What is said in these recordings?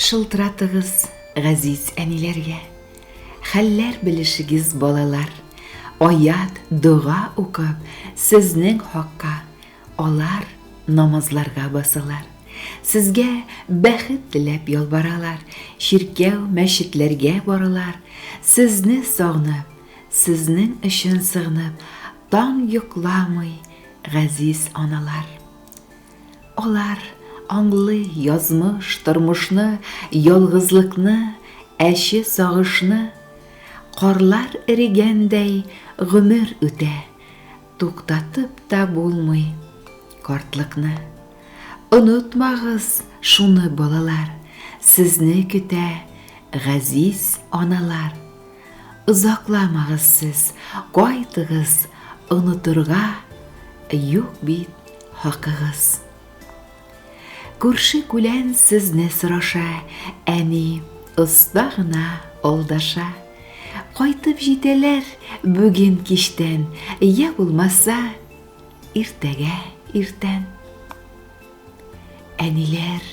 Шылтыратыгыз ғазиз әниләргә, хәлләр белешегез балалар, аят, дуга укып, сезнең хакка, алар намазларга басалар. Сезгә бәхет теләп ялбаралар, ширкәү, мәчетләргә баралар. Сезне сагынып, сезнең өчен сыгынып, таң йокламый ғазиз аналар. Алар аңлый язмыш, тормышны, ялгызлыкны, әче сагышны. Карлар эрегәндәй гомер үтә, туктатып та булмый картлыкны. Онытмагыз шуны балалар, сезне көтә ғазиз аналар. Узакламагыз сез, кайтыгыз, онытырга юк бит хакыгыз. Күрше күлән сезне сораша, әни оста гына алдаша. Кайтып җитәләр бүген кичтән, я булмаса иртәгә иртән. Әниләр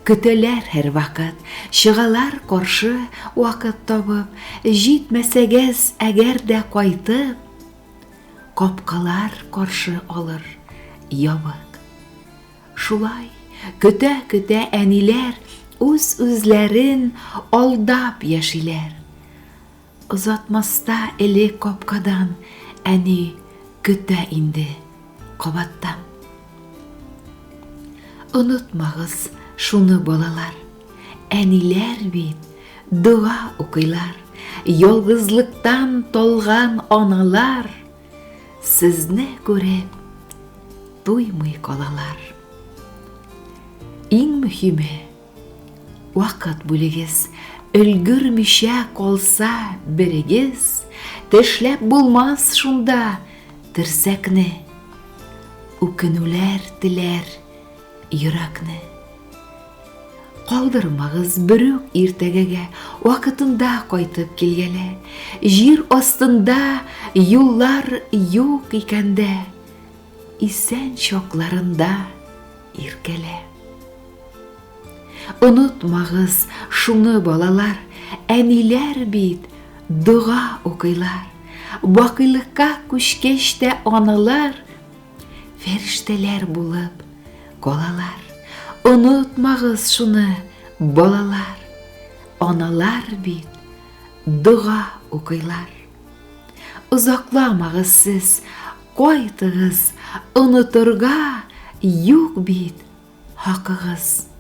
көтәләр һәр вакыт, чыгалар каршы вакыт табып, җитмәсәгез әгәр дә кайтып, капкалар каршы алыр ябык. Шулай көтә-көтә әниләр үз-үзләрен алдап яшиләр. Озатмаста элек капкадан, әни көтә инде кабаттан. Онытмагыз шуны балалар, әниләр бит дуа укыйлар, ялгызлыктан талган аналар, сезне күреп туймый калалар. Иң мөһиме, вакыт бүлегез, өлгөрмичә калса берегез, тешләп булмас шунда терсәкне, үкенүләр теләр йөрәкне. Калдырмагыз берүк иртәгәгә, вакытында кайтып килгәлә, җир астында юллар юк икәндә, исән чакларында иркәлә. Онытмагыз шуны балалар, әниләр бит дуа укыйлар. Бакыйлыкка күчкәч тә аналар фәрештәләр булып калалар. Онытмагыз шуны балалар, аналар бит дуа укыйлар. Узакламагыз сез, кайтыгыз, онытырга юк бит хакыгыз.